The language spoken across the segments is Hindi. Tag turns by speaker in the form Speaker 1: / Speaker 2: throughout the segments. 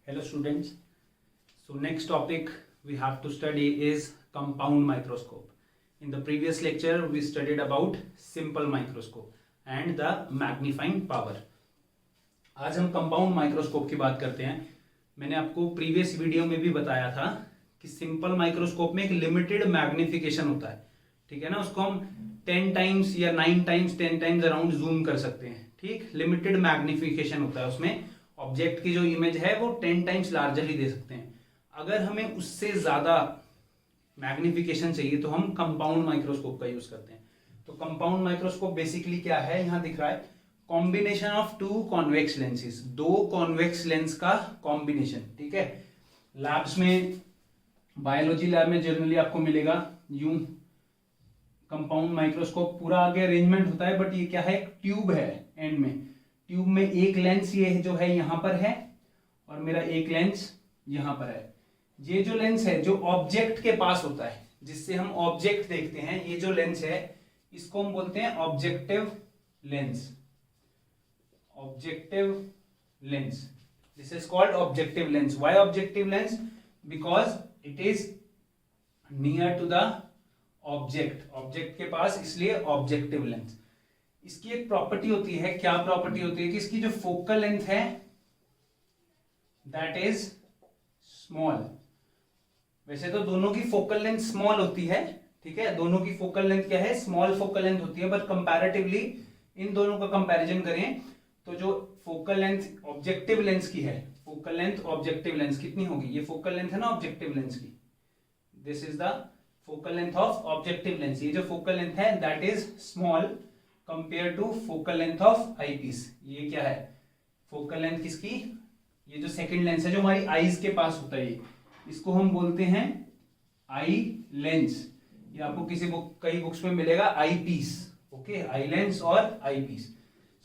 Speaker 1: Hello students. So next topic we have to study is compound microscope. In the previous lecture we studied about simple microscope and the magnifying power. आज हम कंपाउंड माइक्रोस्कोप की बात करते हैं. मैंने आपको प्रीवियस वीडियो में भी बताया था कि सिंपल माइक्रोस्कोप में एक लिमिटेड मैग्निफिकेशन होता है. ठीक है ना, उसको हम 10 टाइम्स या 9 टाइम्स 10 टाइम्स अराउंड जूम कर सकते हैं. ठीक, लिमिटेड मैग्निफिकेशन होता है उसमें. ऑब्जेक्ट की जो इमेज है वो 10 टाइम्स लार्जर ही दे सकते हैं. अगर हमें उससे ज्यादा मैग्निफिकेशन चाहिए तो हम कंपाउंड माइक्रोस्कोप का यूज करते हैं. तो कंपाउंड माइक्रोस्कोप बेसिकली क्या है, यहां दिख रहा है combination of two convex lenses, दो कॉन्वेक्स लेंस का कॉम्बिनेशन. ठीक है, लैब्स में, बायोलॉजी लैब में जनरली आपको मिलेगा यूं कंपाउंड माइक्रोस्कोप. पूरा आगे अरेंजमेंट होता है, बट ये क्या है, एक ट्यूब है एंड में. ट्यूब में एक लेंस ये जो है यहां पर है और मेरा एक लेंस यहां पर है. ये जो लेंस है जो ऑब्जेक्ट के पास होता है, जिससे हम ऑब्जेक्ट देखते हैं, ये जो लेंस है इसको हम बोलते हैं objective lens. Objective lens, this is called objective lens. Why objective lens? Because it is near to the object, object के पास, इसलिए ऑब्जेक्टिव लेंस. इसकी एक प्रॉपर्टी होती है, क्या प्रॉपर्टी होती है कि इसकी जो फोकल लेंथ है दैट इज स्मॉल. वैसे तो दोनों की फोकल लेंथ स्मॉल होती है. ठीक है, दोनों की फोकल लेंथ क्या है, स्मॉल फोकल लेंथ होती है. बट कंपैरेटिवली इन दोनों का कंपैरिजन करें तो जो फोकल लेंथ ऑब्जेक्टिव लेंस की है, फोकल लेंथ ऑब्जेक्टिव लेंस कितनी होगी, ये फोकल लेंथ है ना ऑब्जेक्टिव लेंस की, this is the focal length of objective lens. ये जो फोकल लेंथ है that is small compare to focal length of eyepiece. ये क्या है, फोकल लेंथ किसकी, ये जो सेकंड लेंस है जो हमारी आईज के पास होता है, इसको हम बोलते हैं आई लेंस. ये आपको किसी बुक, कई बुक्स में मिलेगा eye piece. Okay, eye lens और eye piece.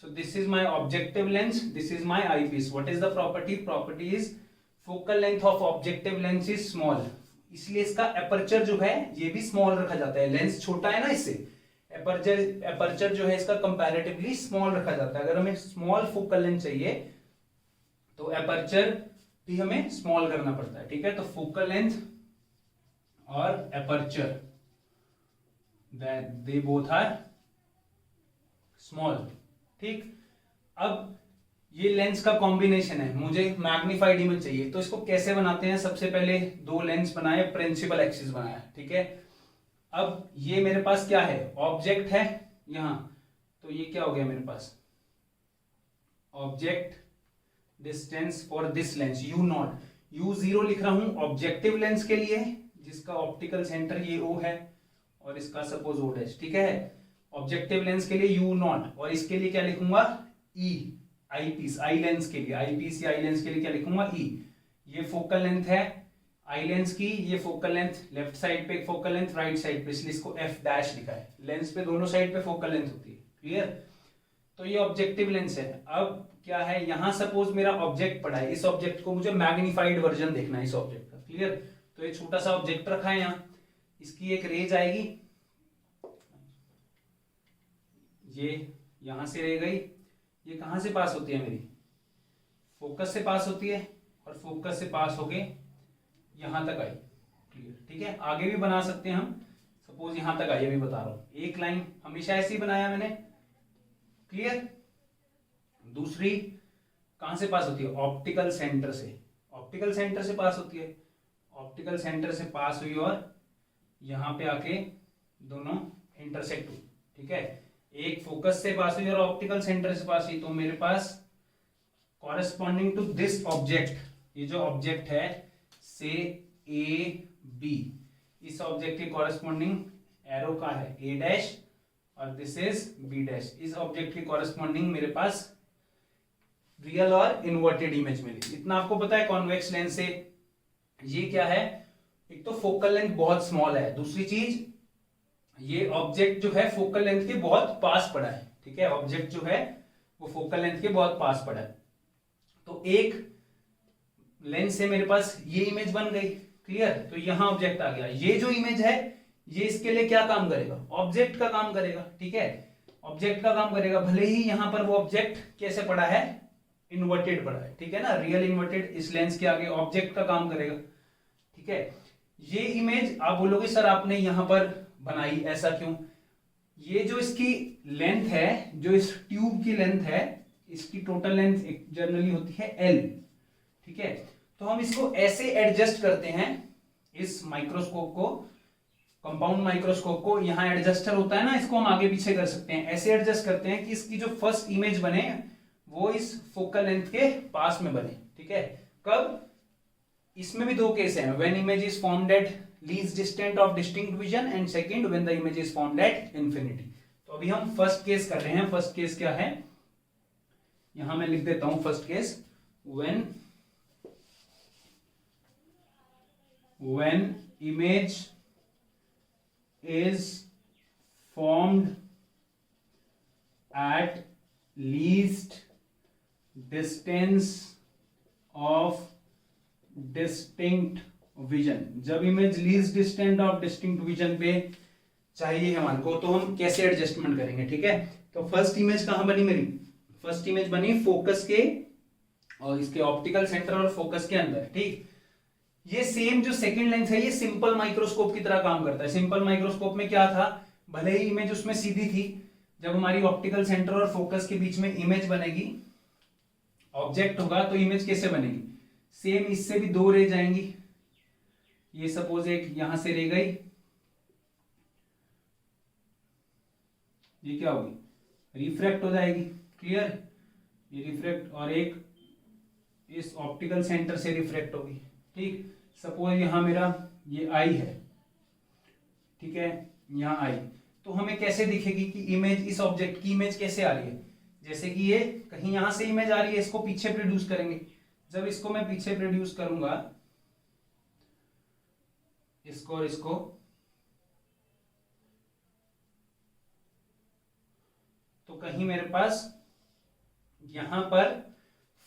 Speaker 1: So this is my objective lens, this is my eye piece. What is the property? Property is focal length of objective lens is small. इसलिए इसका एपर्चर जो है ये भी स्मॉल रखा जाता है. लेंस छोटा है ना, इससे एपर्चर जो है इसका कंपैरेटिवली स्मॉल रखा जाता है. अगर हमें स्मॉल फोकल लेंथ चाहिए तो एपर्चर भी हमें स्मॉल करना पड़ता है. ठीक है, तो फोकल लेंथ और aperture they both are small. ठीक, अब ये लेंस का कॉम्बिनेशन है, मुझे मैग्नीफाइड इमेज चाहिए, तो इसको कैसे बनाते हैं? सबसे पहले दो लेंस बनाए, प्रिंसिपल एक्सिस बनाया. ठीक है, अब ये मेरे पास क्या है, ऑब्जेक्ट है यहां, तो ये क्या हो गया मेरे पास, object distance for this lens U naught. U0 लिख रहा हूं ऑब्जेक्टिव लेंस के लिए, जिसका ऑप्टिकल सेंटर ये O है और इसका सपोज O'. ठीक है, ऑब्जेक्टिव लेंस के लिए U0, और इसके लिए क्या लिखूंगा, E. आई पीस, आई लेंस के लिए, आई पीस या आई लेंस के लिए क्या लिखूंगा, E. ये फोकल लेंथ है आई लेंस की, ये फोकल लेंथ लेफ्ट साइड पे, फोकल लेंथ राइट साइड पे, इसलिए इसको F डैश लिखा है. लेंस पे दोनों साइड पे फोकल लेंथ होती है. क्लियर? तो ये ऑब्जेक्टिव लेंस है. अब क्या है, यहां सपोज मेरा ऑब्जेक्ट पड़ा है, इस ऑब्जेक्ट को मुझे मैग्नीफाइड वर्जन देखना है इस ऑब्जेक्ट का. क्लियर? तो ये छोटा सा ऑब्जेक्ट रखा है यहां, इसकी एक रेज आएगी, ये यहां से रह गई, ये कहां से पास होती है, मेरी फोकस से पास होती है, और फोकस से पास होके यहां तक आई. क्लियर? ठीक है, आगे भी बना सकते हैं हम, सपोज यहां तक आई, अभी बता रहा हूं. एक लाइन हमेशा ऐसे ही बनाया मैंने. क्लियर? दूसरी कहां से पास होती है, ऑप्टिकल सेंटर से, ऑप्टिकल सेंटर से पास होती है, ऑप्टिकल सेंटर से पास हुई और यहां पे आके दोनों इंटरसेक्ट हुई. ठीक है, एक फोकस से पास हुई और ऑप्टिकल सेंटर से पास हुई, तो मेरे पास कॉरेस्पॉन्डिंग टू दिस ऑब्जेक्ट, ये जो ऑब्जेक्ट है से ए बी, इस ऑब्जेक्ट के कॉरेस्पॉन्डिंग एरो का है ए डैश और दिस इज बी डैश. इस ऑब्जेक्ट के कॉरेस्पॉन्डिंग मेरे पास रियल और इन्वर्टेड इमेज मिली. इतना आपको पता है कॉन्वेक्स लेंस से. ये क्या है, एक तो फोकल लेंथ बहुत स्मॉल है, दूसरी चीज ये ऑब्जेक्ट जो है फोकल लेंथ के बहुत पास पड़ा है. ठीक है, ऑब्जेक्ट जो है वो फोकल लेंथ के बहुत पास पड़ा है. तो एक लेंस से मेरे पास ये इमेज बन गई. क्लियर? तो यहां ऑब्जेक्ट आ गया. ये जो इमेज है ये इसके लिए क्या काम करेगा, ऑब्जेक्ट का काम करेगा. ठीक है, ऑब्जेक्ट का काम करेगा, भले ही यहां पर वो ऑब्जेक्ट कैसे पड़ा है, इन्वर्टेड पड़ा है, ठीक है ना, रियल इन्वर्टेड इस लेंस के आगे ऑब्जेक्ट का काम करेगा, ठीक है। ये इमेज आप बोलोगे सर आपने यहां पर बनाई, ऐसा क्यों? ये जो इसकी लेंथ है, जो इस ट्यूब की लेंथ है, इसकी टोटल लेंथ जनरली होती है L, ठीक है। तो हम इसको ऐसे एडजस्ट करते हैं, इस माइक्रोस्कोप को, कंपाउंड माइक्रोस्कोप को, यहां एडजस्टर होता है ना, इसको हम आगे पीछे कर सकते हैं, ऐसे एडजस्ट करते हैं कि इसकी जो फर्स्ट इमेज बने वो इस फोकल लेंथ के पास में बने, ठीक है। कब? इसमें भी दो केस हैं, when image is formed at least distant of distinct vision, and second when the image is formed at infinity. तो अभी हम फर्स्ट केस कर रहे हैं। फर्स्ट केस क्या है, यहां मैं लिख देता हूं first case, when image is formed at least distance of distinct vision। जब image least distant of distinct vision पे चाहिए हमारे को, तो हम कैसे एडजस्टमेंट करेंगे, ठीक है। तो फर्स्ट इमेज कहां बनी मेरी? फर्स्ट इमेज बनी फोकस के और इसके ऑप्टिकल सेंटर और फोकस के अंदर, ठीक। ये सेम जो सेकंड लेंस है ये सिंपल माइक्रोस्कोप की तरह काम करता है। सिंपल माइक्रोस्कोप में क्या था, भले ही इमेज उसमें सीधी थी, जब हमारी ऑप्टिकल सेंटर और फोकस के बीच में इमेज बनेगी, ऑब्जेक्ट होगा, तो इमेज कैसे बनेगी? सेम इससे भी दो रे जाएंगी, ये सपोज एक यहां से रे गई, ये क्या होगी? रिफ्रैक्ट हो जाएगी, क्लियर, ये रिफ्रैक्ट, और एक इस ऑप्टिकल सेंटर से रिफ्रैक्ट होगी, ठीक। सपोज यहां मेरा ये आई है, ठीक है, यहां आई, तो हमें कैसे दिखेगी कि इमेज, इस ऑब्जेक्ट की इमेज कैसे आ रही है? जैसे कि ये कहीं यहां से इमेज आ रही है, इसको पीछे प्रोड्यूस करेंगे। जब इसको मैं पीछे प्रोड्यूस करूंगा, इसको और इसको, तो कहीं मेरे पास यहां पर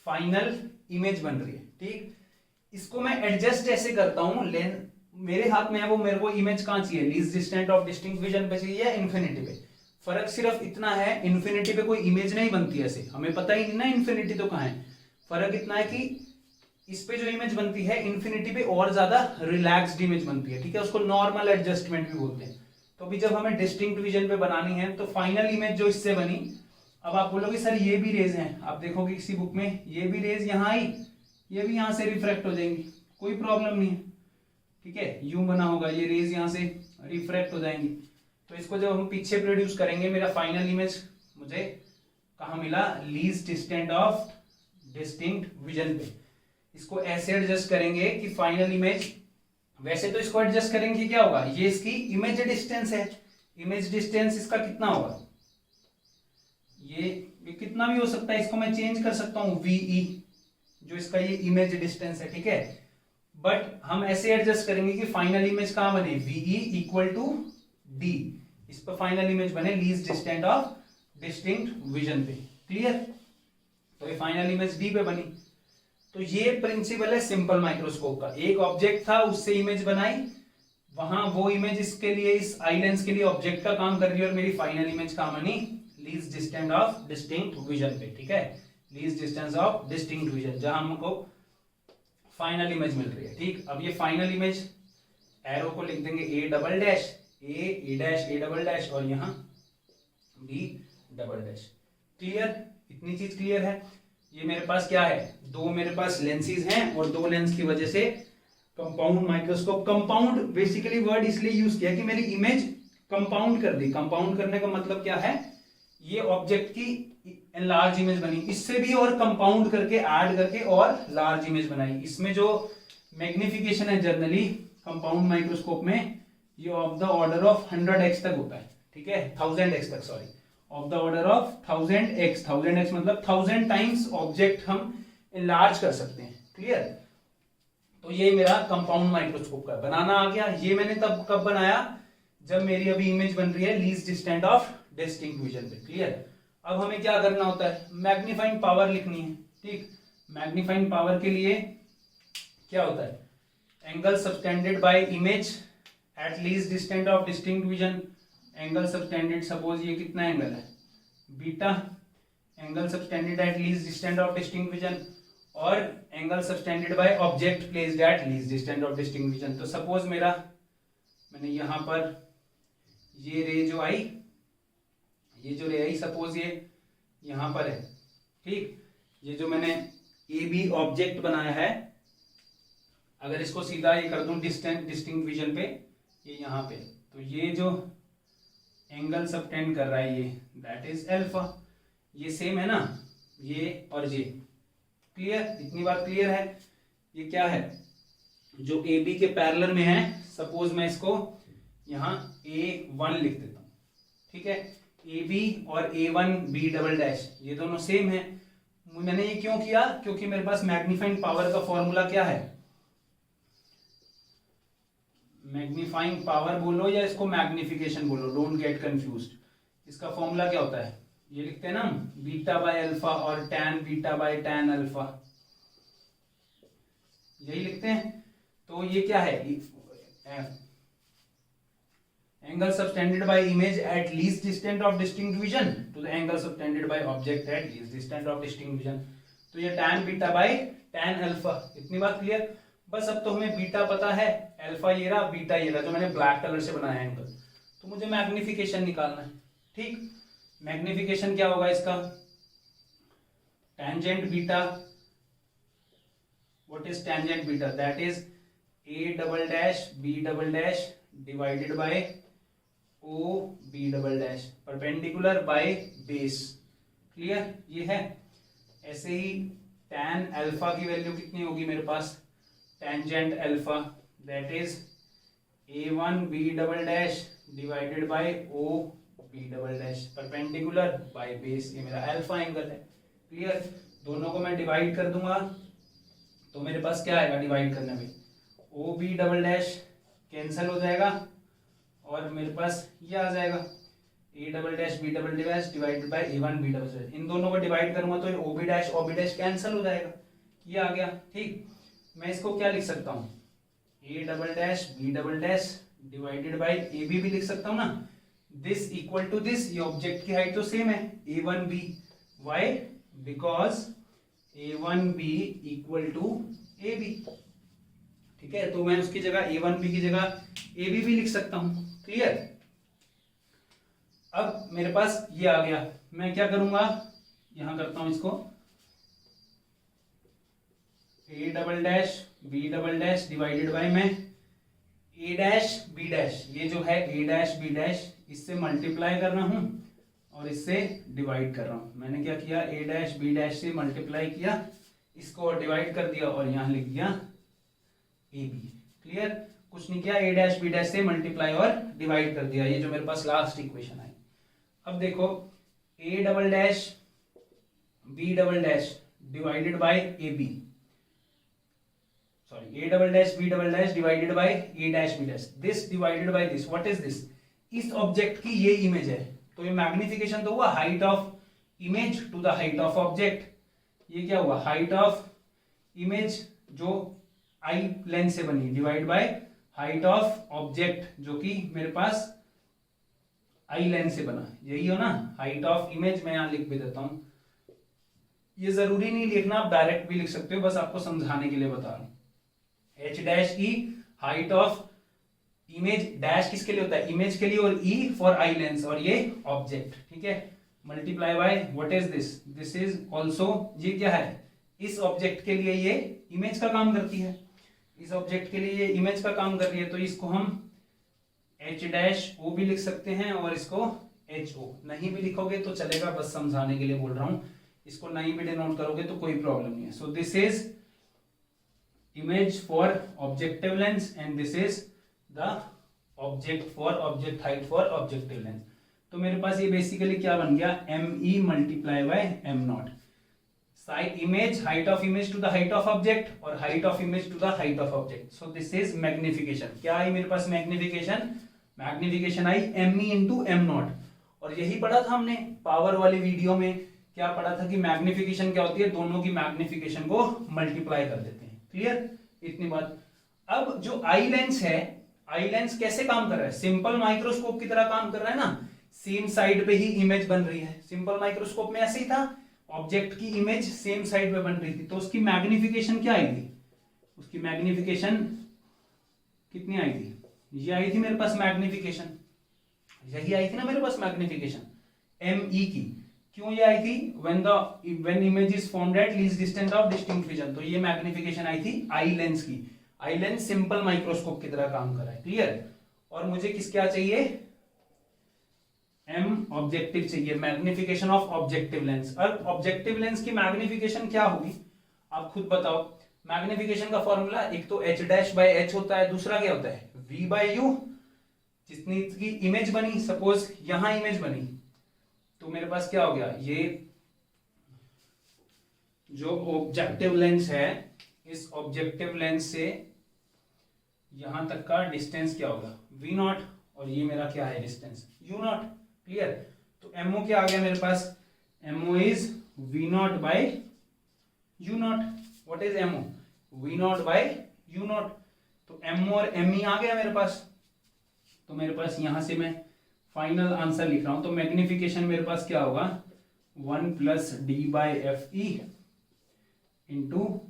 Speaker 1: फाइनल इमेज बन रही है, ठीक। इसको मैं एडजस्ट ऐसे करता हूं, लेंस मेरे हाथ में है, वो मेरे को इमेज कहां चाहिए? Least distant of distinct vision पे चाहिए या इंफिनिटी पे? फर्क सिर्फ इतना है, इंफिनिटी पे कोई इमेज नहीं बनती ऐसे, हमें पता ही नहीं ना इंफिनिटी तो कहां है। फर्क इतना है कि इस पे जो इमेज बनती है इंफिनिटी पे और ज्यादा रिलैक्स्ड इमेज बनती है, ठीक है, उसको नॉर्मल एडजस्टमेंट भी बोलते हैं। तो अभी जब हमें डिस्टिंक्ट विजन पे बनानी है, तो फाइनल इमेज जो इससे बनी, अब आप बोलोगे सर ये भी रेज हैं, आप देखोगे किसी बुक में ये भी रेज यहां आई, ये भी यहां से रिफ्रैक्ट हो जाएंगी, कोई प्रॉब्लम नहीं है, ठीक है, यूं बना होगा, ये रेज यहां से रिफ्रैक्ट हो जाएंगी। तो इसको जब हम पीछे प्रोड्यूस करेंगे, मेरा फाइनल इमेज मुझे कहां मिला? Least distant of distinct vision पे। इसको ऐसे एडजस्ट करेंगे कि फाइनल इमेज, वैसे तो इसको एडजस्ट करेंगे, क्या होगा? ये इसकी इमेज डिस्टेंस है, इमेज डिस्टेंस इसका कितना होगा? ये कितना भी हो सकता है, इसको मैं चेंज कर सकता हूं, VE, जो इसका ये इमेज डिस्टेंस है, ठीक है। बट हम ऐसे एडजस्ट करेंगे कि फाइनल इमेज कहां बने? VE इक्वल टू D, इस पर फाइनल इमेज बने least distant of distinct vision पे, क्लियर। तो ये फाइनल इमेज D पे बनी। तो ये प्रिंसिपल है सिंपल माइक्रोस्कोप का। एक ऑब्जेक्ट था, उससे इमेज बनाई, वहां वो इमेज इसके लिए, इस आई लेंस के लिए ऑब्जेक्ट का काम कर रही है, और मेरी फाइनल इमेज कहां बनी? Least distance of distinct vision पे, ठीक है, least distance of distinct vision, जहां हमको फाइनल इमेज मिल रही है, ठीक। अब ये फाइनल इमेज, एरो को लिख देंगे A double dash, A dash, A double dash, और यहां B डबल डैश, क्लियर। इतनी चीज क्लियर है। ये मेरे पास क्या है? दो मेरे पास लेंसेज हैं, और दो लेंस की वजह से compound microscope. Compound basically word इसलिए यूज किया कि मेरी इमेज कंपाउंड कर दी। कंपाउंड करने का मतलब क्या है? ये ऑब्जेक्ट की लार्ज इमेज बनी, इससे भी और कंपाउंड करके, ऐड करके और लार्ज इमेज बनाई। इसमें जो मैग्निफिकेशन है जनरली कंपाउंड माइक्रोस्कोप में, ये of the order of 100x तक होता है, ठीक है, 1000x तक, sorry, of the order of 1000x। 1000x मतलब 1000 टाइम्स ऑब्जेक्ट हम इनलार्ज कर सकते हैं, क्लियर। तो ये मेरा कंपाउंड माइक्रोस्कोप का बनाना आ गया। ये मैंने तब कब बनाया? जब मेरी अभी इमेज बन रही है least distant of distinct vision पे, क्लियर। अब हमें क्या करना होता है? मैग्नीफाइंग पावर लिखनी है, ठीक। मैग्नीफाइंग पावर के लिए क्या होता है? Angle subtended by image at least distant of distinct vision. Angle subtended, suppose ये कितना एंगल है? Beta, angle subtended at least distance of distinct vision और angle subtended by object placed at least distance of distinct vision. तो सपोज मैंने यहां पर ये रे जो आई, ये जो रे आई सपोज ये यहां पर है, ठीक। ये जो मैंने ए बी ऑब्जेक्ट बनाया है, अगर इसको सीधा ये कर दूं डिस्टिंक्ट विजन पे, ये यहाँ पे, तो ये जो एंगल सबटेंड कर रहा है ये दैट इज अल्फा। ये सेम है ना, ये और ये, क्लियर, इतनी बात क्लियर है। ये क्या है, जो ए बी के पैरेलल में है, सपोज मैं इसको यहाँ A1 लिख देता हूं, ठीक है। ए बी और A1 B डबल डैश ये दोनों सेम है। मैंने ये क्यों किया, क्योंकि मेरे पास मैग्नीफाइंग पावर का फॉर्मूला क्या है, मैग्नीफाइंग पावर बोलो या इसको मैग्निफिकेशन बोलो, डोंट गेट कंफ्यूज्ड। इसका फॉर्मूला क्या होता है, ये लिखते हैं ना बीटा बाय अल्फा और tan beta by tan alpha, यही लिखते हैं। तो ये क्या है, angle subtended by image at least distance of distinct vision to the angle subtended by object at least distance of distinct vision. तो ये tan beta by tan alpha, इतनी बात क्लियर। बस अब तो हमें बीटा पता है, अल्फा ये रहा, बीटा ये रहा, जो मैंने ब्लैक कलर से बनाया है एंगल। तो मुझे मैग्निफिकेशन निकालना है, ठीक। मैग्निफिकेशन क्या होगा इसका, tangent beta, what is tangent beta, that is A double dash B double dash divided by O B double dash perpendicular by base, clear, ये है। ऐसे ही tan अल्फा की वैल्यू कितनी होगी मेरे पास, tangent alpha that is A1 B double dash divided by O B double dash perpendicular by base, ये मेरा अल्फा एंगल है, क्लियर। दोनों को मैं डिवाइड कर दूंगा तो मेरे पास क्या आएगा डिवाइड करने में, O B double dash cancel हो जाएगा और मेरे पास ये आ जाएगा A double dash B double dash divided by A1 B double dash. इन दोनों को डिवाइड करूंगा तो O B डैश कैंसिल हो जाएगा, ये आ गया, ठीक। मैं इसको क्या लिख सकता हूँ, A double dash B double dash divided by AB भी लिख सकता हूँ ना, दिस इक्वल टू दिस, ये ऑब्जेक्ट की हाइट तो सेम है A1B, why, because A1B equal to AB, ठीक है। तो मैं उसकी जगह A1B की जगह AB भी लिख सकता हूँ, क्लियर। अब मेरे पास ये आ गया, मैं क्या करूंगा, यहां करता हूं इसको A double dash B double dash divided bye में A डैश B डैश, ये जो है A डैश B डैश, इससे मल्टीप्लाई कर रहा हूं और इससे डिवाइड कर रहा हूं। मैंने क्या किया, A डैश B डैश से मल्टीप्लाई किया, इसको डिवाइड कर दिया और यहां लिख दिया AB, क्लियर। कुछ नहीं किया, A डैश B डैश से मल्टीप्लाई और डिवाइड कर दिया, ये जो मेरे पास लास्ट इक्वेशन आई। अब देखो A double dash B double dash divided by AB, sorry A double dash B double dash divided by A dash B dash, this divided by this, what is this, इस ऑब्जेक्ट की ये इमेज है। तो ये मैग्निफिकेशन तो हुआ height of image to the height of object, ये क्या हुआ, हाइट ऑफ इमेज जो आई लेंथ से बनी divide by height of object जो कि मेरे पास आई लेंथ से बना, यही हो ना, हाइट ऑफ इमेज। मैं यहां लिख भी देता हूं, ये जरूरी नहीं लिखना, आप डायरेक्ट भी लिख सकते हो, बस आपको समझाने के लिए बता रहा हूं। H dash E height of image, dash किसके लिए होता है, इमेज के लिए, और E फॉर आई लेंस, और ये ऑब्जेक्ट, ठीक है। Multiply by what is this, this is also, ये क्या है, इस ऑब्जेक्ट के लिए ये इमेज का काम करती है, इस ऑब्जेक्ट के लिए ये इमेज का काम कर रही है, तो इसको हम H डैश O भी लिख सकते हैं और इसको HO, नहीं भी लिखोगे तो चलेगा, बस समझाने के लिए बोल रहा हूं, इसको नहीं भी डिनोट करोगे तो कोई प्रॉब्लम नहीं है। सो this is image for objective lens and this is the object for object height for objective lens। तो मेरे पास ये बेसिकली क्या बन गया, ME multiply by M naught, side image, height of image to the height of object और height of image to the height of object. So this is magnification. क्या आई मेरे पास मैग्निफिकेशन, मैग्निफिकेशन आई ME इंटू M नॉट। और यही पढ़ा था हमने पावर वाली वीडियो में, क्या पढ़ा था कि मैग्निफिकेशन क्या होती है, दोनों की मैग्निफिकेशन को मल्टीप्लाई कर देते हैं, क्लियर, इतनी बात। अब जो आई लेंस है, आई लेंस कैसे काम कर रहा है, सिंपल माइक्रोस्कोप की तरह काम कर रहा है ना, सेम साइड पे ही इमेज बन रही है। सिंपल माइक्रोस्कोप में ऐसे ही था, ऑब्जेक्ट की इमेज सेम साइड पे बन रही थी, तो उसकी मैग्निफिकेशन क्या आई थी, उसकी मैग्निफिकेशन कितनी आई थी, ये आई थी मेरे पास मैग्निफिकेशन, यही आई थी ना मेरे पास मैग्निफिकेशन ME की। क्यों ये आई थी, when image is formed at least distance of distinct vision, तो ये मैग्निफिकेशन आई थी आई लेंस की। आई लेंस सिंपल माइक्रोस्कोप की तरह काम कर रहा है, क्लियर। और मुझे किस क्या चाहिए, M ऑब्जेक्टिव चाहिए, मैग्निफिकेशन ऑफ ऑब्जेक्टिव लेंस। और ऑब्जेक्टिव लेंस की मैग्निफिकेशन क्या होगी आप खुद बताओ। मैग्निफिकेशन का फॉर्मूला एक तो H'/H होता है, दूसरा क्या होता है V/U। जितनी की इमेज बनी, सपोज यहां इमेज बनी, तो मेरे पास क्या हो गया, ये जो ऑब्जेक्टिव लेंस है, इस ऑब्जेक्टिव लेंस से यहां तक का डिस्टेंस क्या होगा V0, और ये मेरा क्या है डिस्टेंस U0, क्लियर। तो MO क्या आ गया मेरे पास, MO is V0/U0। What is MO, V0/U0। तो MO और ME आ गया मेरे पास। तो मेरे पास यहां से मैं फाइनल आंसर लिख रहा हूं, तो मैग्निफिकेशन मेरे पास क्या होगा 1 + D/FE into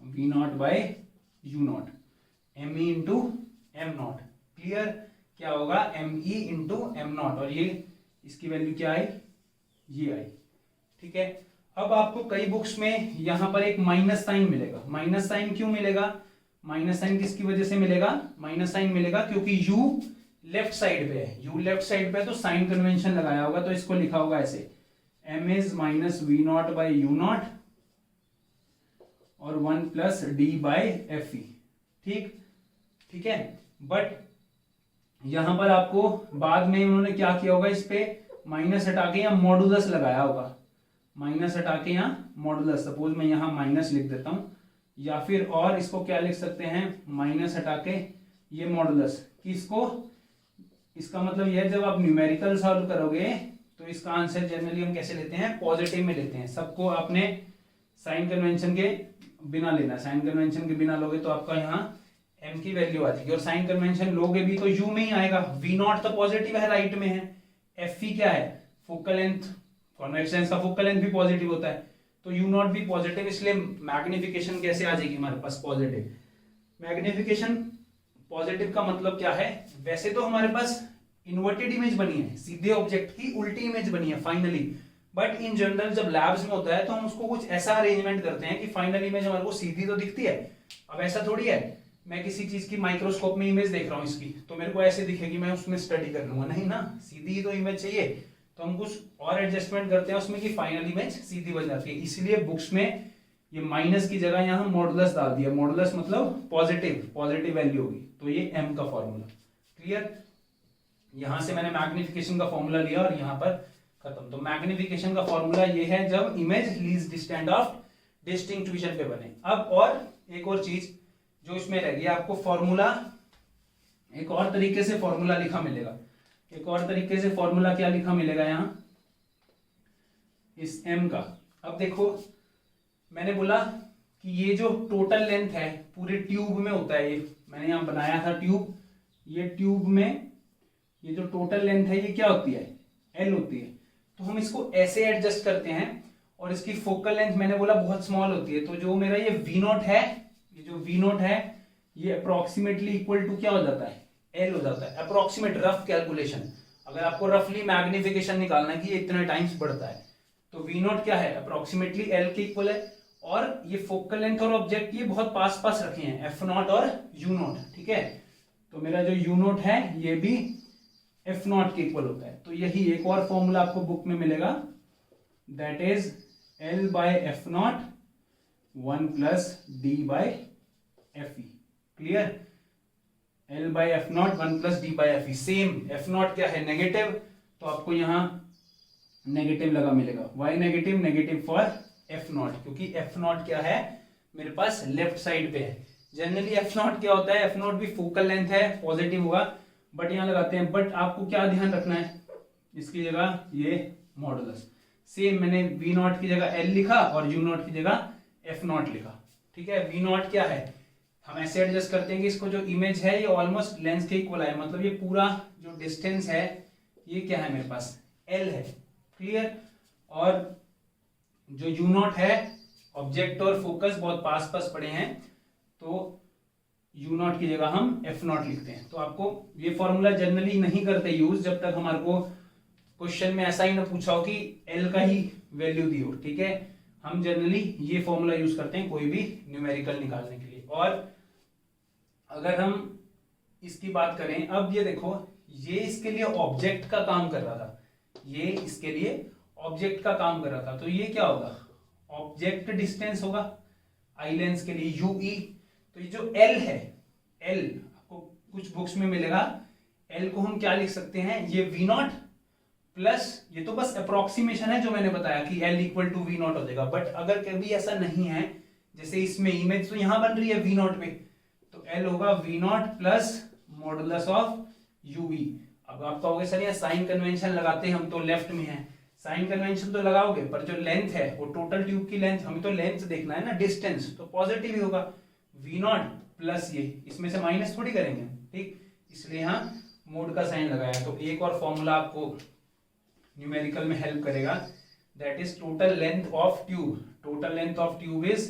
Speaker 1: V0/U0, ME into M0, clear. क्या होगा ME इंटू M0, और ये इसकी वैल्यू क्या आई, ये आई, ठीक है। अब आपको कई बुक्स में यहां पर एक माइनस साइन मिलेगा। माइनस साइन क्यों मिलेगा, माइनस साइन किसकी वजह से मिलेगा, माइनस साइन मिलेगा क्योंकि U लेफ्ट साइड पे है, U लेफ्ट साइड पे है, तो साइन कन्वेंशन लगाया होगा, तो इसको लिखा होगा ऐसे M इज -V0/U0 और 1 + D/FE, ठीक है। बट यहां पर आपको बाद में उन्होंने क्या किया होगा, इस पे माइनस हटा के या मॉडुलस लगाया होगा, माइनस हटा के या मॉडुलस। सपोज मैं यहां माइनस लिख देता हूं, या फिर और इसको क्या लिख सकते हैं, माइनस हटा के ये मॉडुलस। किसको, इसका मतलब यह है जब आप न्यूमेरिकल सॉल्व करोगे तो इसका आंसर जनरली हम कैसे लेते हैं, पॉजिटिव में लेते हैं। सबको आपने साइन कन्वेंशन के बिना लेना, साइन कन्वेंशन के बिना लोगे तो आपका यहाँ M की वैल्यू आ जाएगी, और साइन कन्वेंशन लोगे भी तो U में ही आएगा। V0 तो पॉजिटिव है, राइट में है। FE क्या है, फोकल लेंथ, कॉन्वेक्स लेंस का फोकल लेंथ भी पॉजिटिव होता है, तो U0 भी पॉजिटिव, इसलिए मैग्निफिकेशन कैसे आ जाएगी हमारे पास, पॉजिटिव। मैग्निफिकेशन पॉजिटिव का मतलब क्या है, वैसे तो हमारे पास इन्वर्टेड इमेज बनी है, सीधे ऑब्जेक्ट की उल्टी इमेज बनी है फाइनली, बट इन जनरल जब लैब्स में होता है तो हम उसको कुछ ऐसा अरेंजमेंट करते हैं कि फाइनल इमेज हमारे को सीधी तो दिखती है। अब ऐसा थोड़ी है मैं किसी चीज की माइक्रोस्कोप में इमेज देख रहा हूं इसकी, तो मेरे को ऐसे दिखेगी, मैं उसमें स्टडी कर लूंगा, नहीं ना, सीधी ही तो इमेज चाहिए। तो हम कुछ और एडजस्टमेंट करते हैं उसमें कि फाइनल इमेज सीधी बन जाती है। इसलिए बुक्स में ये माइनस की जगह यहाँ मॉडुलस डाल दिया, मॉडुलस मतलब पॉजिटिव वैल्यू होगी, तो ये M का फॉर्मूला, क्लियर। यहां से मैंने मैग्निफिकेशन का फॉर्मूला लिया और यहां पर खत्म। तो मैग्निफिकेशन का फॉर्मूला ये है जब image least distance of distinct vision पे बने। अब और एक और चीज जो इसमें रह गई, आपको फॉर्मूला एक और तरीके से फॉर्मूला लिखा मिलेगा। एक और तरीके से फॉर्मूला क्या लिखा मिलेगा यहां, इस M का। अब देखो मैंने बोला कि ये जो टोटल लेंथ है पूरे ट्यूब में होता है, ये मैंने यहां बनाया था ट्यूब, ये ट्यूब में ये जो टोटल लेंथ है ये क्या होती है, L होती है। तो हम इसको ऐसे एडजस्ट करते हैं, और इसकी फोकल लेंथ मैंने बोला बहुत स्मॉल होती है, तो जो मेरा ये V0 है, ये जो V0 है ये अप्रोक्सीमेटली इक्वल टू क्या हो जाता है, L हो जाता है। अप्रोक्सीमेट रफ कैलकुलेशन, अगर आपको रफली मैग्निफिकेशन निकालना है कि ये इतने टाइम्स बढ़ता है, तो V0 क्या है, अप्रोक्सीमेटली L के इक्वल है। और ये फोकल लेंथ और ऑब्जेक्ट ये बहुत पास पास रखे हैं, F0 और U0, ठीक है। तो मेरा जो U0 है ये भी F0 के इक्वल होता है। तो यही एक और फॉर्मूला आपको बुक में मिलेगा, that is L/F0 1 + D/FE, clear. L/F0 1 + D/FE, same F0 क्या है, नेगेटिव, तो आपको यहां नेगेटिव लगा मिलेगा। Y negative, negative for F0, क्योंकि F0 क्या है मेरे पास लेफ्ट साइड पे है। जनरली F0 क्या होता है, F0 भी फोकल लेंथ है, पॉजिटिव होगा, बट यहां लगाते हैं। बट आपको क्या ध्यान रखना है, इसकी जगह ये मॉडुलस, सेम मैंने V0 की जगह L लिखा और U0 की जगह F0 लिखा, ठीक है। V0 क्या है, हम ऐसे एडजस्ट करते हैं कि इसको जो इमेज है ये ऑलमोस्ट लेंस के इक्वल है, मतलब ये पूरा जो डिस्टेंस है ये क्या है मेरे पास L है, क्लियर। और जो यू नॉट है, ऑब्जेक्ट और फोकस बहुत पास पास पड़े हैं, तो यू नॉट की जगह हम एफ नॉट लिखते हैं। तो आपको ये फॉर्मूला जनरली नहीं करते यूज जब तक हमारे को क्वेश्चन में ऐसा ही ना पूछा हो कि एल का ही वैल्यू दी हो, ठीक है। हम जनरली ये फॉर्मूला यूज करते हैं कोई भी न्यूमेरिकल निकालने के लिए। और अगर हम इसकी बात करें, अब ये देखो, ये इसके लिए ऑब्जेक्ट का काम कर रहा था, ये इसके लिए ऑब्जेक्ट का काम कर रहा था, तो ये क्या होगा, ऑब्जेक्ट डिस्टेंस होगा आई लेंस के लिए यू ई। तो ये जो एल है, एल आपको कुछ बुक्स में मिलेगा, एल को हम क्या लिख सकते हैं, ये वी नॉट प्लस, ये तो बस अप्रोक्सीमेशन है जो मैंने बताया कि L equal to V naught हो जाएगा। बट अगर कभी ऐसा नहीं है, जैसे इसमें इमेज तो यहां बन रही है वी नॉट पे, तो एल होगा V naught plus modulus of UV. अब आप कहोगे सर ये साइन कन्वेंशन लगाते हैं हम, तो लेफ्ट में है, साइन कन्वेंशन तो लगाओगे पर जो लेंथ है वो टोटल ट्यूब की लेंथ, हमें तो लेंथ देखना है ना, डिस्टेंस तो पॉजिटिव ही होगा, वी नॉट प्लस ये, इसमें से माइनस थोड़ी करेंगे, ठीक, इसलिए यहाँ मोड का साइन लगाया। तो एक और फॉर्मूला आपको न्यूमेरिकल में हेल्प करेगा, that is total length of tube. Total length of tube is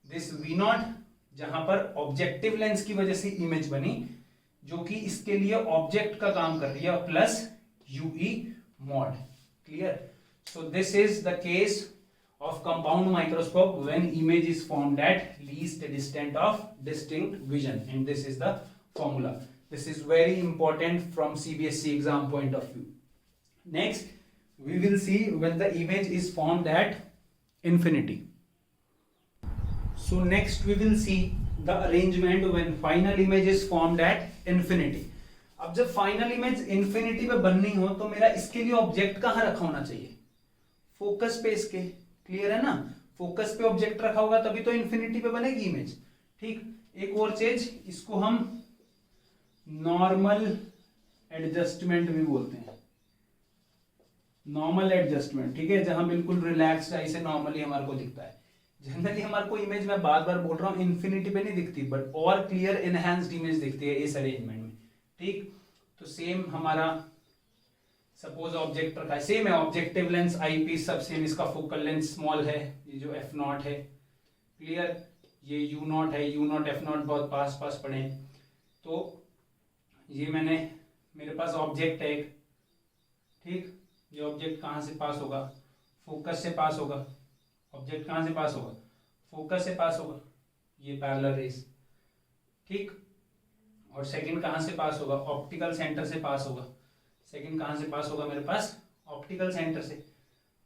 Speaker 1: this V naught, जहां पर ऑब्जेक्टिव लेंस की वजह से इमेज बनी, जो कि इसके लिए ऑब्जेक्ट का काम कर रही है, plus UE mod. Clear? So this is the case of compound microscope when image is formed at least distant of distinct vision, and this is the formula. This is very important from CBSE exam point of view. Next we will see when the image is formed at infinity. So next we will see the arrangement when final image is formed at infinity. अब जब फाइनल इमेज इंफिनिटी पे बननी हो तो मेरा इसके लिए ऑब्जेक्ट कहाँ रखा होना चाहिए, फोकस पे इसके। क्लियर है ना, फोकस पे ऑब्जेक्ट रखा होगा तभी तो इंफिनिटी पे बनेगी इमेज, ठीक। एक और चीज, इसको हम नॉर्मल एडजस्टमेंट भी बोलते हैं, नॉर्मल एडजस्टमेंट, ठीक है, जहां बिल्कुल रिलैक्स्ड ऐसे नॉर्मली हमारे को दिखता है। जनरली हमारे को इमेज, मैं बार बार बोल रहा हूँ, इंफिनिटी पे नहीं दिखती, बट और क्लियर एनहांस्ड इमेज दिखती है इस अरेंजमेंट में, ठीक। तो सेम हमारा सपोज ऑब्जेक्ट रखा है, सेम है, ऑब्जेक्टिव लेंस आई पीस सब सेम, इसका फोकल लेंस स्मॉल है, ये जो एफ नॉट है, क्लियर, ये यू नॉट है, यू नॉट एफ नॉट बहुत पास पास पड़े हैं। तो ये मेरे पास ऑब्जेक्ट है एक, ठीक, ये ऑब्जेक्ट कहाँ से पास होगा, फोकस से पास होगा। ऑब्जेक्ट कहाँ से पास होगा, फोकस से पास होगा, ये पैरेलल रेस, ठीक। और सेकंड कहाँ से पास होगा, ऑप्टिकल सेंटर से पास होगा। सेकंड कहाँ से पास होगा मेरे पास, ऑप्टिकल सेंटर से।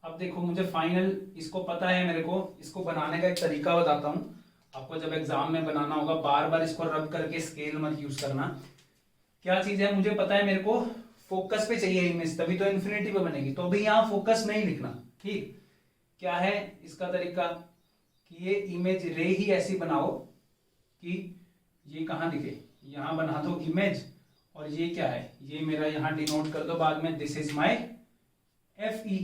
Speaker 1: अब देखो, मुझे फाइनल इसको पता है, मेरे को इसको बनाने का एक तरीका बताता हूँ आपको, जब एग्जाम में बनाना होगा बार बार इसको रब करके स्केल मत यूज करना। क्या चीज है, मुझे पता है मेरे को फोकस पे चाहिए इमेज, तभी तो इन्फिनिटी पे बनेगी, तो अभी यहाँ फोकस नहीं लिखना, ठीक। क्या है इसका तरीका, कि ये इमेज रे ही ऐसी बनाओ कि ये कहाँ दिखे, यहाँ बना दो इमेज, और ये क्या है, ये मेरा यहां डिनोट कर दो बाद में, this is my F E,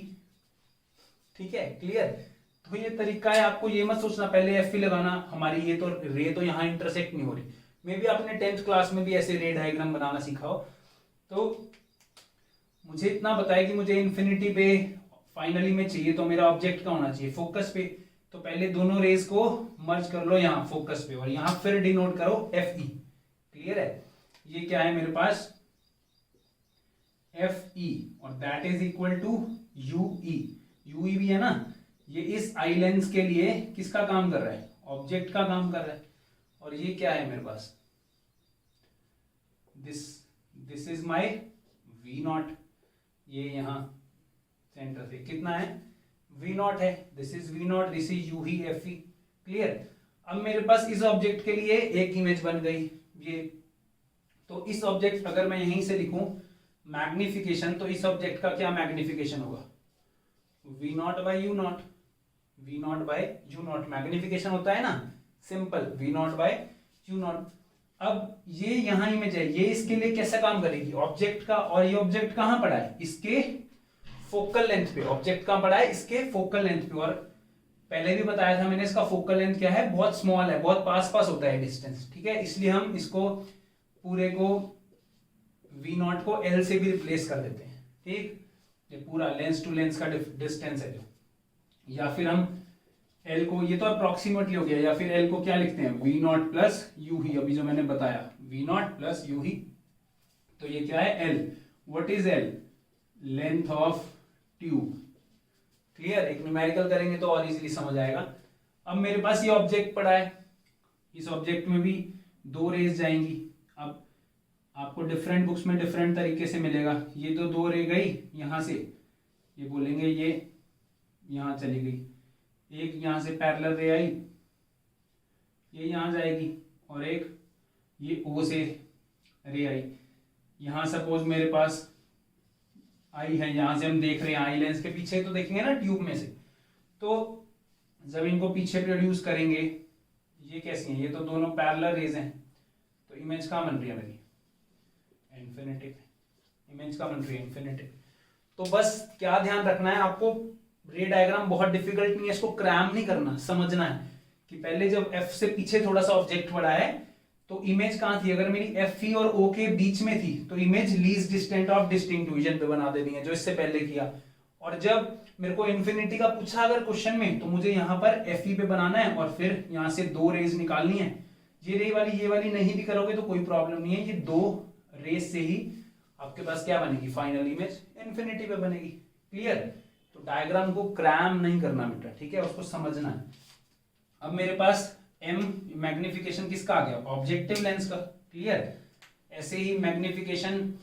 Speaker 1: ठीक है, क्लियर। तो ये तरीका है, आपको ये मत सोचना पहले एफ ई लगाना, हमारी ये तो रे तो यहाँ इंटरसेक्ट नहीं हो रही। मे बी आपने 10th क्लास में भी ऐसे रे डायग्राम बनाना सीखा हो। तो मुझे इतना बताया कि मुझे इन्फिनिटी पे फाइनली में चाहिए, तो मेरा ऑब्जेक्ट का होना चाहिए फोकस पे, तो पहले दोनों रेज को मर्ज कर लो यहाँ फोकस पे, और यहाँ फिर डिनोट करो एफ ई। क्लियर है, ये क्या है मेरे पास, एफ ई, और that is equal to U E. U E भी है ना, ये इस आई लेंस के लिए किसका काम कर रहा है, ऑब्जेक्ट का काम कर रहा है। और ये क्या है मेरे पास, this is my V naught, ये यहां सेंटर से कितना है, वी नॉट है, this is V naught, this is U ही एफ ई। क्लियर। अब मेरे पास इस ऑब्जेक्ट के लिए एक इमेज बन गई ये, तो इस ऑब्जेक्ट अगर मैं यहीं से लिखूं मैग्निफिकेशन, तो इस ऑब्जेक्ट का क्या मैग्निफिकेशन होगा, V naught by U naught, V naught by U naught magnification होता है ना, simple, V naught by U naught. अब ये यहां इमेज है, ये इसके लिए कैसा काम करेगी, ऑब्जेक्ट का, और ये ऑब्जेक्ट कहां पड़ा है, इसके फोकल लेंथ पे, ऑब्जेक्ट कहां पड़ा है, इसके फोकल लेंथ पे। और पहले भी बताया था मैंने, इसका फोकल लेंथ क्या है, बहुत स्मॉल है, बहुत पास पास होता है डिस्टेंस, ठीक है, इसलिए हम इसको पूरे को वी नॉट को एल से भी रिप्लेस कर देते हैं, ठीक। ये पूरा लेंस टू लेंस का डिस्टेंस है जो। या फिर हम एल को, ये तो अप्रोक्सीमेटली हो गया, या फिर एल को क्या लिखते हैं, वी नॉट प्लस यू ही, अभी जो मैंने बताया वी नॉट प्लस यू ही, तो ये क्या है L. What is L, length of tube. Clear, एक न्यूमेरिकल करेंगे तो और इजीली समझ आएगा। अब मेरे पास ये ऑब्जेक्ट पड़ा है, इस ऑब्जेक्ट में भी दो रेज जाएंगी। अब आपको डिफरेंट बुक्स में डिफरेंट तरीके से मिलेगा। ये तो दो रे गई यहां से, ये बोलेंगे ये यहां चली गई, एक यहां से पैरेलल रे आई, ये यहां जाएगी, और एक ये ओ से रे आई। यहां सपोज मेरे पास आई है, यहां से हम देख रहे हैं आई लेंस के पीछे, तो देखेंगे ना ट्यूब में से, तो जब इनको पीछे प्रोड्यूस करेंगे, ये कैसी हैं, ये तो दोनों पैरेलल रेज हैं, तो इमेज कहाँ बन रही है मेरी, इन्फिनिटी। इमेज कहाँ बन रही है, इन्फिनिटी। तो बस क्या ध्यान रखना है आपको, रे डायग्राम बहुत डिफिकल्ट नहीं है, इसको क्रैम नहीं करना, समझना है कि पहले जब एफ से पीछे थोड़ा सा ऑब्जेक्ट पड़ा है तो इमेज कहां थी, अगर मेरी एफ ई और ओ के बीच में थी तो image least distant of distinct division पे बना देनी है, जो इससे पहले किया। और जब मेरे को इन्फिनिटी का पूछा अगर क्वेश्चन में, तो मुझे यहां पर एफ ई पे बनाना है और फिर यहां से दो रेज निकालनी है। ये वाली नहीं भी करोगे तो कोई प्रॉब्लम नहीं है, ये दो रेज से ही आपके पास क्या बनेगी, फाइनल इमेज इन्फिनिटी पे बनेगी। क्लियर, तो डायग्राम को क्रैम नहीं करना बेटा, ठीक है, उसको समझना है। अब मेरे पास एम मैग्निफिकेशन किसका आ गया, ऑब्जेक्टिव लेंस का। क्लियर, ऐसे ही मैग्निफिकेशन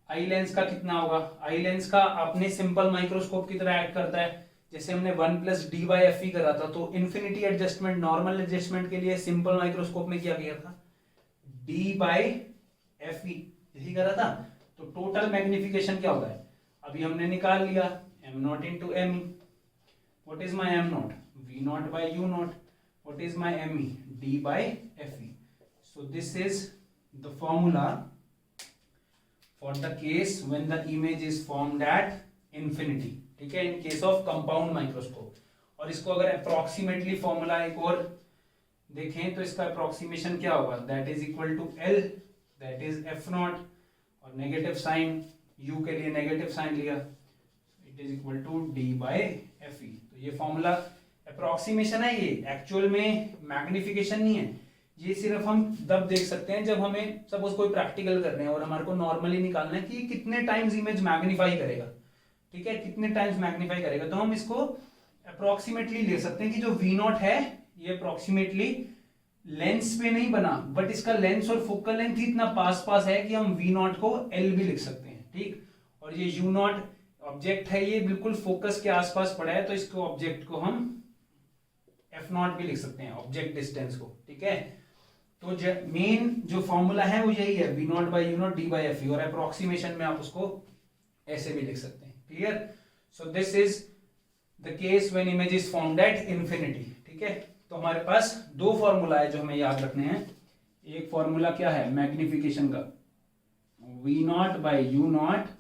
Speaker 1: आई लेंस का कितना होगा, आई लेंस का अपने सिंपल माइक्रोस्कोप की तरह एक्ट करता है, जैसे हमने 1 प्लस डी बाई एफ ई करा था, तो इन्फिनिटी एडजस्टमेंट, नॉर्मल एडजस्टमेंट के लिए सिंपल माइक्रोस्कोप में क्या किया था, डी बाई एफ ई, यही करा था। तो टोटल मैग्निफिकेशन क्या होता है, अभी हमने निकाल लिया, M naught into M E. What is my M naught, V naught by U naught. What is my ME? D by FE. So this is the formula for the case when the image is formed at infinity. ठीक है, in case of compound microscope. और इसको अगर approximately formula एक और देखें तो इसका approximation क्या होगा, that is equal to L, that is F naught, और negative sign U के लिए negative sign लिया, it is equal to D by FE. तो ये formula अप्रोक्सीमेशन है, ये एक्चुअल में मैग्निफिकेशन नहीं है। ये सिर्फ हम तब देख सकते हैं जब हमें सपोज कोई प्रैक्टिकल कर रहे हैं और हमारे को नॉर्मली निकालना है कि कितने टाइम्स इमेज मैग्नीफाई करेगा। ठीक है, कितने टाइम्स मैग्नीफाई करेगा, तो हम इसको अप्रोक्सीमेटली ले सकते हैं कि जो वी नॉट है ये अप्रोक्सीमेटली लेंस पे नहीं बना, बट इसका लेंस और फोकल लेंथ ही इतना पास पास है कि हम वी नॉट को एल भी लिख सकते हैं। ठीक, और ये यू नॉट ऑब्जेक्ट है, ये बिल्कुल फोकस के आसपास पड़ा है, तो इसको ऑब्जेक्ट को हम एफ नॉट भी लिख सकते हैं, ऑब्जेक्ट डिस्टेंस को। ठीक है, तो मेन जो फॉर्मूला है वो यही है, V naught by U naught D by F ई, और अप्रोक्सीमेशन में आप उसको ऐसे भी लिख सकते हैं। Clear, so this is the case when image is formed at infinity. ठीक है, तो हमारे पास दो फॉर्मूला है जो हमें याद रखने हैं। एक फॉर्मूला क्या है मैग्निफिकेशन का, V naught by U naught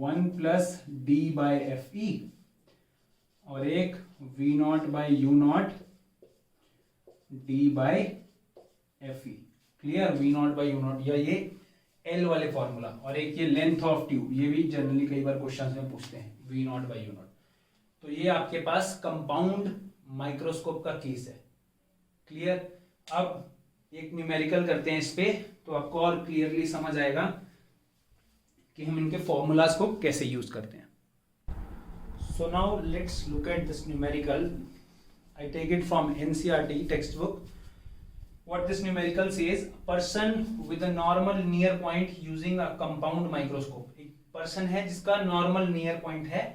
Speaker 1: 1 plus D by F ई, और एक V naught by U naught D by F E. Clear, V naught by U naught, या ये एल वाले फॉर्मूला, और एक ये लेंथ ऑफ ट्यूब, ये भी जनरली कई बार क्वेश्चंस में पूछते हैं, V naught by U naught. तो ये आपके पास कंपाउंड माइक्रोस्कोप का केस है। क्लियर, अब एक न्यूमेरिकल करते हैं इस पे, तो आपको और क्लियरली समझ आएगा कि हम इनके फॉर्मूलाज को कैसे यूज करते हैं। So now let's look at this numerical. I take it from NCERT textbook. What this numerical says, person with a normal near point using a compound microscope. एक person है जिसका normal near point है,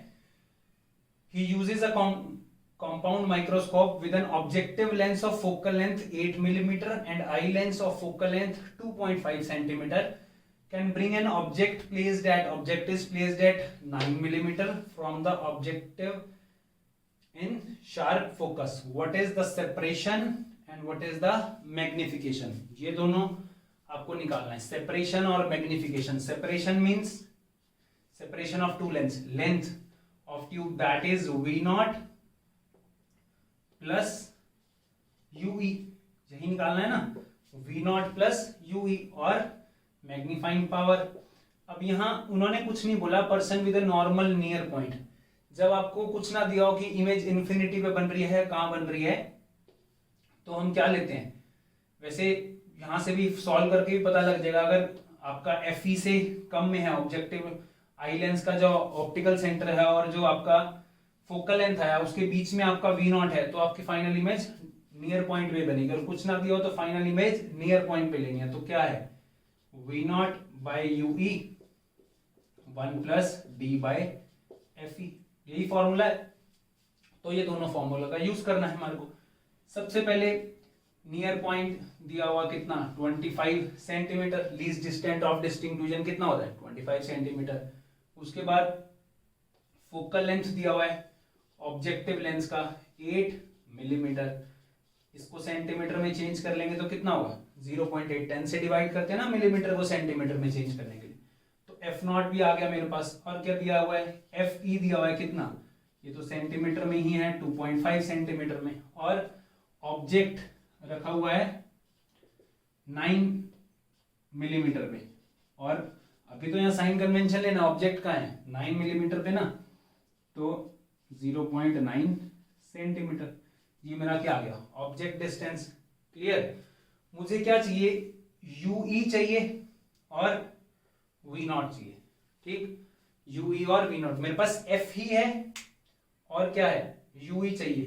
Speaker 1: he uses a compound microscope with an objective length of focal length 8 mm and eye length of focal length 2.5 cm. Can bring an object is placed at 9 mm from the objective in sharp focus. What is the separation and what is the magnification? ये दोनों आपको निकालना है, separation और magnification. Separation means separation of two lengths. Length of tube, that is V naught plus UE, यही निकालना है ना, V naught plus UE, और मैग्नीफाइंग पावर। अब यहां उन्होंने कुछ नहीं बोला, person with a normal near point, जब आपको कुछ ना दिया हो कि इमेज इन्फिनिटी पे बन रही है, कहाँ बन रही है, तो हम क्या लेते हैं, वैसे यहां से भी सॉल्व करके भी पता लग जाएगा। अगर आपका एफ ई से कम में है ऑब्जेक्टिव आई लेंस का जो ऑप्टिकल सेंटर है और जो आपका फोकल लेंथ है उसके बीच में आपका वी नॉट है, तो आपकी फाइनल इमेज नियर पॉइंट पे बनेगी। अगर कुछ ना दिया हो तो फाइनल इमेज नियर पॉइंट पे लेनी है, तो क्या है V naught by U E 1 plus D by F E, यही फॉर्मूला है। तो ये दोनों फॉर्मूला का यूज करना है हमारे को। सबसे पहले नियर पॉइंट दिया हुआ कितना 25 centimetre, least distant of distinct कितना होता है 25 सेंटीमीटर। उसके बाद फोकल लेंथ दिया हुआ है ऑब्जेक्टिव लेंस का 8 मिलीमीटर, इसको सेंटीमीटर में चेंज कर लेंगे तो कितना होगा 0.8, 10 से डिवाइड करते हैं ना मिलीमीटर को सेंटीमीटर में चेंज करने के लिए। तो एफ नॉट भी आ गया मेरे पास। और क्या दिया हुआ है एफ ई दिया हुआ है कितना, ये तो सेंटीमीटर में ही है 2.5 सेंटीमीटर में, और ऑब्जेक्ट रखा हुआ है 9 मिलीमीटर पे। और अभी तो यहाँ साइन कन्वेंशन लेना, ऑब्जेक्ट का है 9 मिलीमीटर पे ना, तो 0.9 सेंटीमीटर। ये मेरा क्या आ गया ऑब्जेक्ट डिस्टेंस। क्लियर। मुझे क्या चाहिए यू ई चाहिए और वी नॉट चाहिए। ठीक, यू ई और वी नॉट, मेरे पास एफ ही है और क्या है यू ई चाहिए।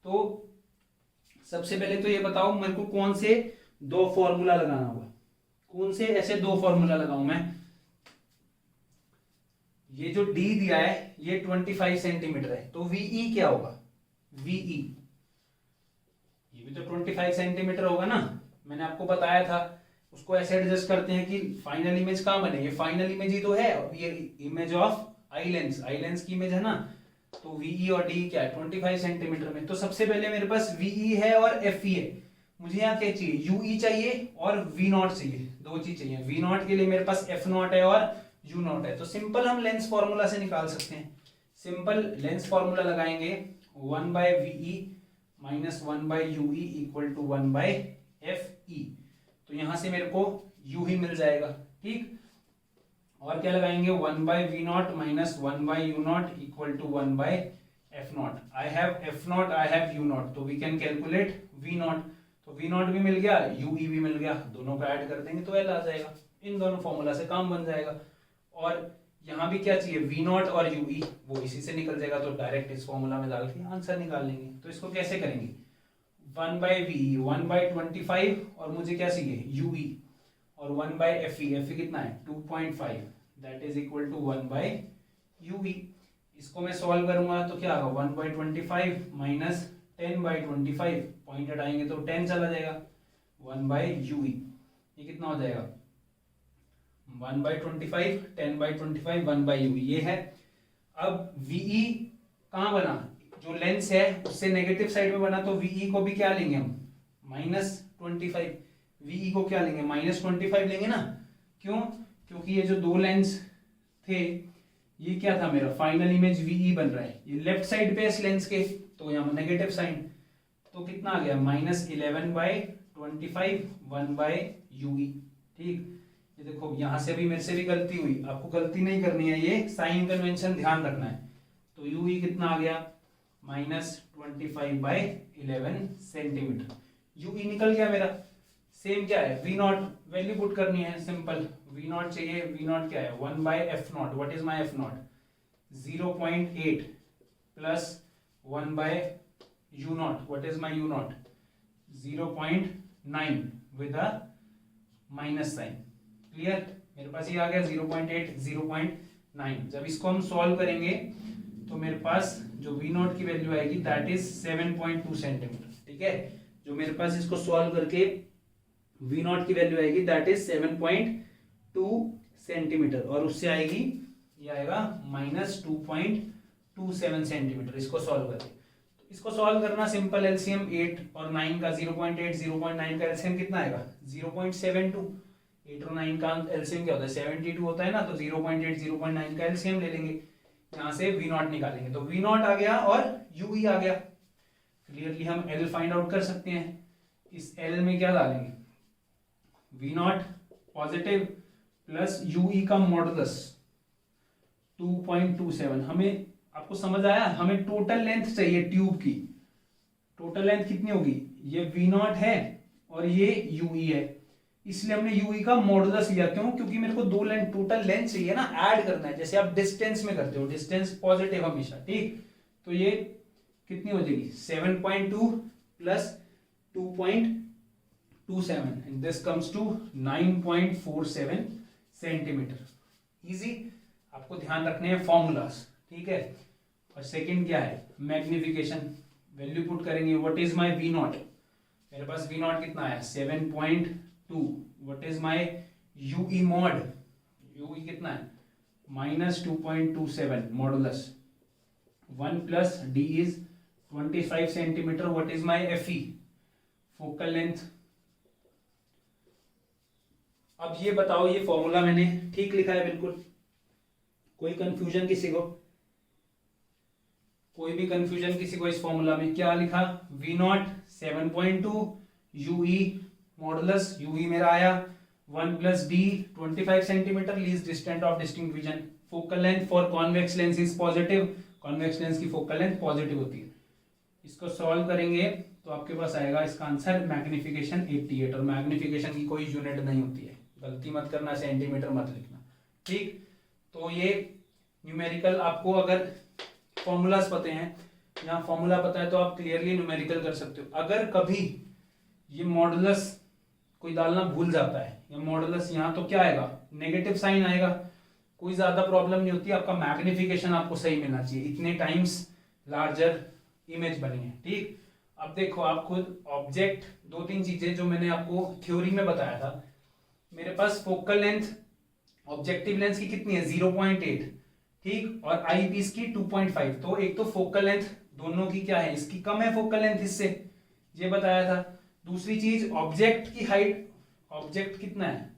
Speaker 1: तो सबसे पहले तो ये बताओ मेरे को कौन से दो फॉर्मूला लगाना होगा, कौन से ऐसे दो फॉर्मूला लगाऊं मैं। ये जो डी दिया है ये 25 सेंटीमीटर है, तो वीई क्या होगा वीई, ये भी तो 25 सेंटीमीटर होगा ना। मैंने आपको बताया था उसको ऐसे एडजस्ट करते हैं कि फाइनल इमेज कहां बने, ये फाइनल इमेज ही तो है, ये इमेज ऑफ आई लेंस की इमेज है ना। तो वीई और डी क्या है 25 सेंटीमीटर में। तो सबसे पहले मेरे पास वीई है और एफ ई है, मुझे यहाँ क्या चाहिए यूई चाहिए और वी नॉट चाहिए, दो चीज चाहिए। वी नॉट के लिए मेरे पास एफ नॉट है और यू नॉट है, तो सिंपल हम लेंस फॉर्मूला से निकाल सकते हैं। सिंपल लेंस फॉर्मूला लगाएंगे 1 by VE minus 1 by UE equal to 1 by F E, तो यहां से मेरे को यू ही मिल जाएगा। ठीक, और क्या लगाएंगे 1 by v naught minus 1 by you naught equal to 1 by F naught. I have f naught, I have u naught, तो v can calculate v naught. तो वी नॉट भी मिल गया, यू ई भी मिल गया, दोनों का ऐड कर देंगे तो एल आ जाएगा। इन दोनों फॉर्मूला से काम बन जाएगा। और यहाँ भी क्या चाहिए वी नॉट और यू ई, वो इसी से निकल जाएगा, तो डायरेक्ट इस फॉर्मूला में डाल के आंसर निकाल लेंगे। तो इसको कैसे करेंगे 1 बाय वी 1 बाय 25 और मुझे क्या चाहिए यू ई, और 1 बाय एफ ई कितना है 2.5, that is equal to 1 by U E. इसको मैं सॉल्व करूंगा तो क्या होगा 1 बाय 25 माइनस 10 बाय 25, पॉइंट हटाएंगे तो 10 चला जाएगा, 1 बाय यू ई, ये कितना हो जाएगा 1 बाय 25, 10 बाय 25, 1 बाय यू, ये है। अब वीई कहाँ बना, जो लेंस है उससे नेगेटिव साइड में बना, तो वीई को भी क्या लेंगे हम -25, वीई को क्या लेंगे -25 लेंगे ना। क्यों, क्योंकि ये जो दो लेंस थे ये क्या था मेरा फाइनल इमेज वीई बन रहा है, ये लेफ्ट साइड पे इस लेंस के, तो यहाँ नेगेटिव साइन, तो कितना आ गया -11 बाय 25 1 बाय यूई। ठीक, ये देखो यहाँ से भी मेरे से भी गलती हुई, आपको गलती नहीं करनी है, ये साइन कन्वेंशन ध्यान रखना है। तो यूई कितना आ गया -25 बाय 11 सेंटीमीटर, यूई निकल गया मेरा। सेम क्या है वी नॉट, वैल्यू पुट करनी है सिंपल, वी नॉट चाहिए, वी नॉट क्या है 1 by F naught, what is my F naught 0.8 plus 1 by you naught, what is my U naught 0.9 with a minus sign. Clear, मेरे पास ये आ गया 0.8 0.9। जब इसको हम सॉल्व करेंगे तो मेरे पास जो वी नॉट की वैल्यू आएगी दैट इज 7.2 सेंटीमीटर। ठीक है, जो मेरे पास इसको सॉल्व करके वी नॉट की वैल्यू आएगी दैट इज 7.2 सेंटीमीटर, और उससे आएगी ये आएगा -2.27 सेंटीमीटर इसको सॉल्व करके। तो इसको सॉल्व करना सिंपल, एलसीएम 8 और 9 का 0.8 0.9 का एलसीएम कितना आएगा 0.72, 8 और 9 का एलसीएम क्या होता है 72 होता है ना, तो 0.8 0.9 का एलसीएम ले लेंगे, यहाँ से वी नॉट निकालेंगे, तो वी नॉट आ गया और यूई आ गया। क्लियरली हम एल फाइंड आउट कर सकते हैं। इस एल में क्या डालेंगे V naught positive plus UE का मॉडुलस 2.27, हमें आपको समझ आया? हमें टोटल लेंथ चाहिए ट्यूब की। टोटल लेंथ कितनी होगी? ये वी नॉट है और ये यूई है, इसलिए हमने यूई का मॉडुलस लिया। क्यों? क्योंकि मेरे को दो लेंथ टोटल लेंथ चाहिए ना, ऐड करना है, जैसे आप डिस्टेंस में करते हो, डिस्टेंस पॉजिटिव हमेशा, ठीक। तो ये कितनी हो जाएगी? 7.2 plus 2.27 and this comes to 9.47 centimetre. Easy. आपको ध्यान रखने हैं फॉर्मूलास, ठीक है। और सेकंड क्या है? मैग्निफिकेशन। वैल्यू पुट करेंगे, what is my V naught? मेरे पास वी नॉट कितना है? 7.2। What is my UE mod? UE कितना है? -2.27 modulus 1 plus D is 25 centimetre. What is my FE? Focal length. अब ये बताओ, ये फॉर्मूला मैंने ठीक लिखा है बिल्कुल? कोई कंफ्यूजन किसी को? कोई भी कंफ्यूजन किसी को इस फॉर्मूला में? क्या लिखा? V naught 7.2 UE modulus, UE मेरा आया 1 plus D 25 centimetre, least distance of distinct vision. Focal length for convex lens is positive, convex lens की फोकल लेंथ पॉजिटिव होती है। इसको सॉल्व करेंगे तो आपके पास आएगा इसका आंसर मैग्निफिकेशन 88। और मैग्निफिकेशन की कोई यूनिट नहीं होती है, गलती मत करना, सेंटीमीटर मत लिखना, ठीक। तो ये न्यूमेरिकल, आपको अगर फॉर्मूलाज पते हैं, यहाँ फॉर्मूला पता है तो आप क्लियरली न्यूमेरिकल कर सकते हो। अगर कभी ये मॉडुलस कोई डालना भूल जाता है, या मॉडुलस यहाँ, तो क्या आएगा? नेगेटिव साइन आएगा। कोई ज्यादा प्रॉब्लम नहीं होती, आपका मैग्निफिकेशन आपको सही मिलना चाहिए, इतने टाइम्स लार्जर इमेज बनी है, ठीक। अब देखो, आप खुद ऑब्जेक्ट, दो तीन चीजें जो मैंने आपको थ्योरी में बताया था। मेरे पास फोकल लेंथ, ऑब्जेक्टिव लेंस की कितनी है? 0.8, ठीक, और आई पीस की 2.5। तो एक तो फोकल लेंथ दोनों की क्या है? इसकी कम है फोकल लेंथ इससे, ये बताया था। दूसरी चीज, ऑब्जेक्ट की हाइट, ऑब्जेक्ट कितना है?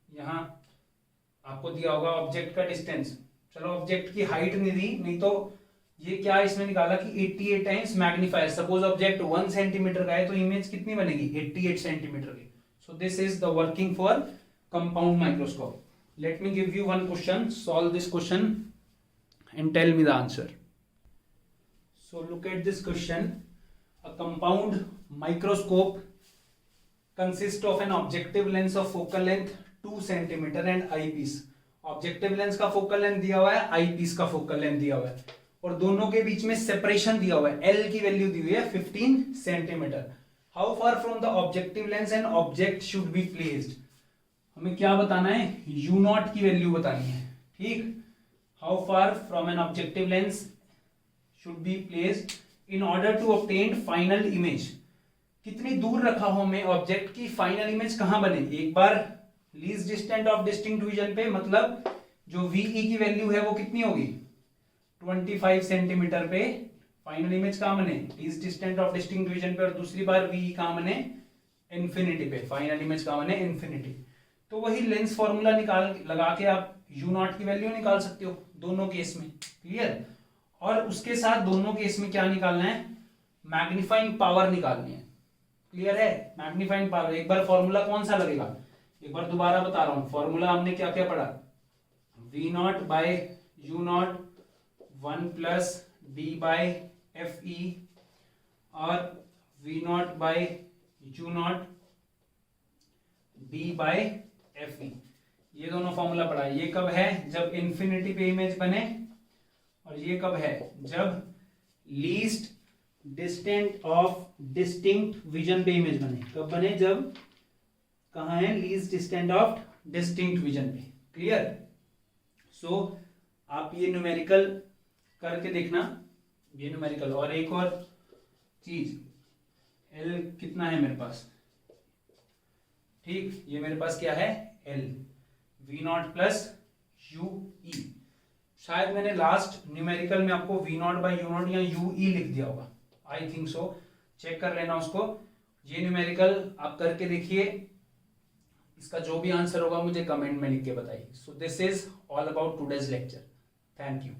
Speaker 1: यहां आपको दिया होगा ऑब्जेक्ट का डिस्टेंस। चलो ऑब्जेक्ट की हाइट नहीं दी, नहीं तो ये क्या इसमें निकाला कि 88 times magnifier. Suppose object 1 centimetre का है तो इमेज कितनी बनेगी? 88 सेंटीमीटर की। सो this is the working for compound microscope. Let me give you one question. Solve this question and tell me the answer. So look at this question. A compound microscope consists of an objective lens of focal length 2 centimeter and eyepiece. Objective lens का focal length दिया हुआ है, eyepiece का focal length दिया हुआ है, और दोनों के बीच में separation दिया हुआ है, L की वैल्यू दी हुई है 15 centimetre. How far from the objective lens an object should be placed? हमें क्या बताना है? यू नॉट की वैल्यू बतानी है, ठीक। How far from an objective lens should be placed in order to obtain final image. कितनी दूर रखा हो हमें ऑब्जेक्ट की फाइनल इमेज कहां बने? एक बार least distance of distinct vision पे, मतलब जो वीई की वैल्यू है वो कितनी होगी? 25 सेंटीमीटर पे फाइनल इमेज कहां बने? Least distance of distinct vision पे। और दूसरी बार वीई कहां बने? इन्फिनिटी पे। फाइनल इमेज कहां बने? इन्फिनिटी। तो वही लेंस फॉर्मूला निकाल लगा के आप यू नॉट की वैल्यू निकाल सकते हो दोनों केस में, क्लियर। और उसके साथ दोनों केस में क्या निकालना है? मैग्नीफाइंग पावर निकालनी है, क्लियर है। मैग्नीफाइंग पावर, एक बार फॉर्मूला कौन सा लगेगा? एक बार दोबारा बता रहा हूं, फॉर्मूला हमने क्या क्या पढ़ा? V naught by you naught 1 plus d by F E, और v naught by you naught d by F e. ये दोनों फॉर्मूला पढ़ा है। ये कब है? जब इंफिनिटी पे इमेज बने। और ये कब है? जब least distant of distinct vision पे इमेज बने। कब बने? जब कहां है? Least distant of distinct vision पे, क्लियर। सो आप ये न्यूमेरिकल करके देखना, ये न्यूमेरिकल। और एक और चीज, एल कितना है मेरे पास, ठीक। ये मेरे पास क्या है? L, V naught plus U E. शायद मैंने लास्ट न्यूमेरिकल में आपको V naught by U naught या यू ई लिख दिया होगा, आई थिंक सो। चेक कर लेना उसको। ये न्यूमेरिकल आप करके देखिए, इसका जो भी आंसर होगा मुझे कमेंट में लिख के बताइए। सो this is all about today's lecture. Thank you.